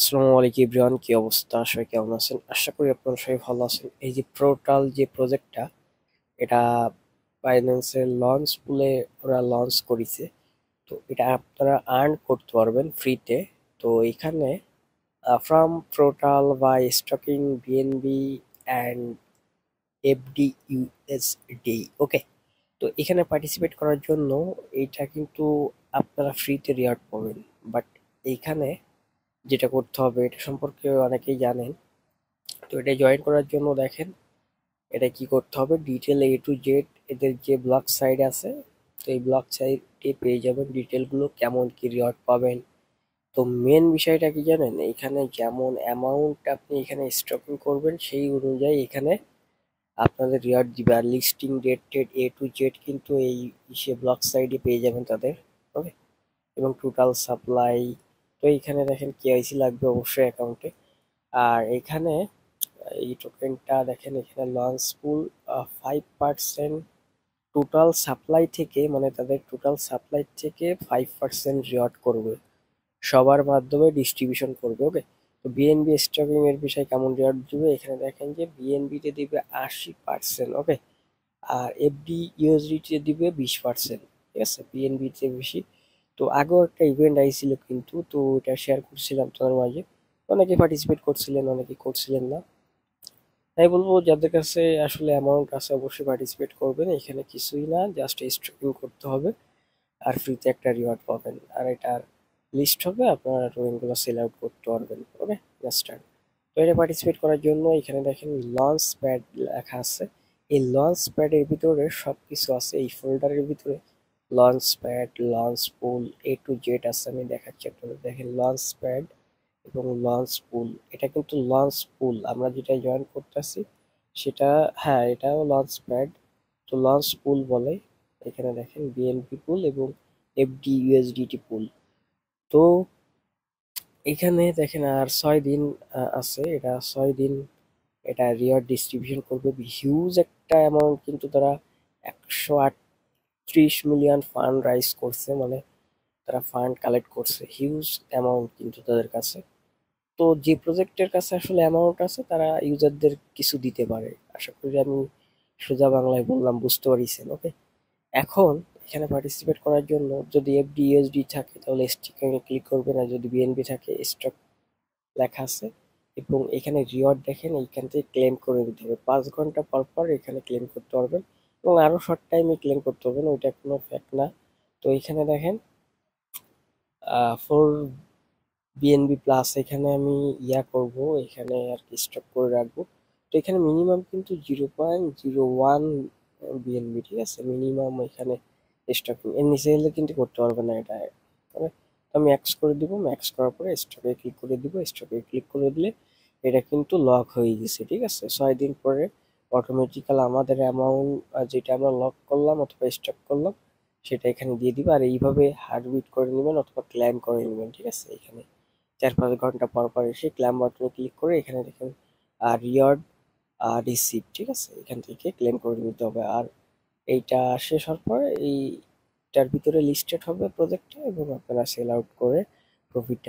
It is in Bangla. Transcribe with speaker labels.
Speaker 1: আসসালামু আলাইকুম এভরিওয়ান, কি অবস্থা? সবাই কেমন আছেন? আশা করি আপনারা সবাই ভালো আছেন। এই যে পোর্টাল যে প্রজেক্টটা, এটা বাইন্যান্সের লঞ্চ পুলে ওরা লঞ্চ করেছে। তো এটা আপনারা আর্ন করতে পারবেন ফ্রিতে। তো এখানে from portal by staking BNB and FD USD. Okay, তো এখানে পার্টিসিপেট করার জন্য এইটা কিন্তু আপনারা ফ্রিতে রিওয়ার্ড পাবেন। বাট এইখানে যেটা করতে হবে এটা সম্পর্কে অনেকেই জানেন। তো এটা জয়েন করার জন্য দেখেন এটা কি করতে হবে, ডিটেল A to Z এদের যে ব্লগ সাইট আছে, তো এই ব্লগ সাইটে পেয়ে যাবেন ডিটেলগুলো, কেমন কি রিওয়ার্ড পাবেন। তো মেন বিষয়টা কি জানেন, এখানে যেমন অ্যামাউন্ট আপনি এখানে স্টকিং করবেন সেই অনুযায়ী এখানে আপনাদের রিওয়ার্ড দিবে। আর লিস্টিং ডেট টেট A to Z কিন্তু এই সে ব্লগ সাইটে পেয়ে যাবেন তাদের। ওকে, এবং টোটাল সাপ্লাই। তো এইখানে দেখেন কেওয়াইসি লাগবে অবশ্যই অ্যাকাউন্টে। আর এখানে এই টোকেনটা দেখেন, এখানে লঞ্চ পুল 5% টোটাল সাপ্লাই থেকে, মানে তাদের টোটাল সাপ্লাই থেকে 5% রিওয়ার্ড করবে, সবার মাধ্যমে ডিস্ট্রিবিউশন করবে। ওকে, তো বিএনবি স্টকিং এর বিষয়ে কেমন রিওয়ার্ড দিবে, এখানে দেখেন যে বিএনবি তে দিবে 80%। ওকে, আর এফডি ইউএসডি তে দিবে 20%। ঠিক আছে, বিএনবি তে বেশি। তো আগেও একটা ইভেন্ট আইছিল কিন্তু, তো এটা শেয়ার করছিলাম তোমার মাঝে, অনেকে পার্টিসিপেট করছিলেন অনেকে করছিলেন না। তাই বলবো যাদের কাছে আসলে অ্যামাউন্ট আছে অবশ্যই পার্টিসিপেট করবেন। এখানে কিছুই না, জাস্ট স্ট্রিমিং করতে হবে আর ফ্রিতে একটা রিওয়ার্ড পাবেন। আর এটার লিস্ট হবে, আপনারা টোকেনগুলো সেল আউট করতে পারবেন। ওকে, স্টার্ট। তো এটা পার্টিসিপেট করার জন্য এখানে দেখেন লঞ্চ প্যাড লেখা আছে। এই লঞ্চ প্যাডের ভিতরে সব কিছু আছে, এই ফোল্ডারের ভিতরে launch pad, launch pool, A to Z আছে। আমি দেখাচ্ছি আপনাদের, দেখেন লঞ্চ প্যাড এবং লঞ্চ পুল। এটা কিন্তু লঞ্চ পুল আমরা যেটা জয়েন করতেছি সেটা, হ্যাঁ এটাও লঞ্চ প্যাড, তো লঞ্চ পুল বলে। এখানে দেখেন বিএনপি পুল এবং এফডি ইউএসডিটি পুল। তো এখানে দেখেন আর 6 দিন আছে, এটা 6 দিন এটা রিওয়ার্ড ডিস্ট্রিবিউশন করবে। হিউজ একটা অ্যামাউন্ট কিন্তু তারা 138 মিলিয়ন ফান্ড রাইজ করছে, মানে তারা ফান্ড কালেক্ট করছে, হিউজ অ্যামাউন্ট কিন্তু তাদের কাছে। তো যে প্রজেক্টের কাছে আসলে অ্যামাউন্ট আছে তারা ইউজারদের কিছু দিতে পারে। আশা করি আমি সোজা বাংলায় বললাম, বুঝতে পারছেন? ওকে, এখন এখানে পার্টিসিপেট করার জন্য যদি এফডি ইউএসডি থাকে তাহলে স্টকে ক্লিক করবেন, আর যদি বিএনবি থাকে স্টক লেখা আছে। এবং এখানে রিওয়ার্ড দেখেন, এইখান থেকে ক্লেম করে দিতে হবে 5 ঘন্টা পর পর এখানে ক্লেম করতে পারবেন, এবং আরো শর্ট টাইমে ক্লেম করতে পারবেন, ওইটা কোনো ফ্যাক্ট না। তো এখানে দেখেন ফোর বিএনবি প্লাস এখানে আমি করব, এখানে আর কি স্টক করে রাখবো। তো এখানে মিনিমাম কিন্তু 0.01 বিএনবি, ঠিক আছে, মিনিমাম এখানে স্টকিং, এর নিচে হলে কিন্তু করতে পারবে না এটা। তবে আমি ম্যাক্স করে দিব, ম্যাক্স করার পরে স্টকে ক্লিক করে দিব, স্টকে ক্লিক করে দিলে এটা কিন্তু লক হয়ে গেছে। ঠিক আছে, 6 দিন পরে অটোমেটিক্যাল আমাদের অ্যামাউন্ট যেটা আমরা লক করলাম অথবা স্টক করলাম সেটা এখানে দিয়ে দিবে। আর এইভাবে হার্ডবিট করে নেবেন অথবা ক্লাইম করে নেবেন। ঠিক আছে, এখানে 4-5 ঘন্টা পর পর এসে ক্লেম বাটনে ক্লিক করে এখানে দেখেন রিওয়ার্ড রিসিভ, ঠিক আছে, এখান থেকে ক্লেম করে নিতে হবে। আর এইটা শেষ হওয়ার পরে এইটার ভিতরে লিস্টেড হবে প্রজেক্টটা, এবং আপনারা সেল আউট করে প্রফিটটা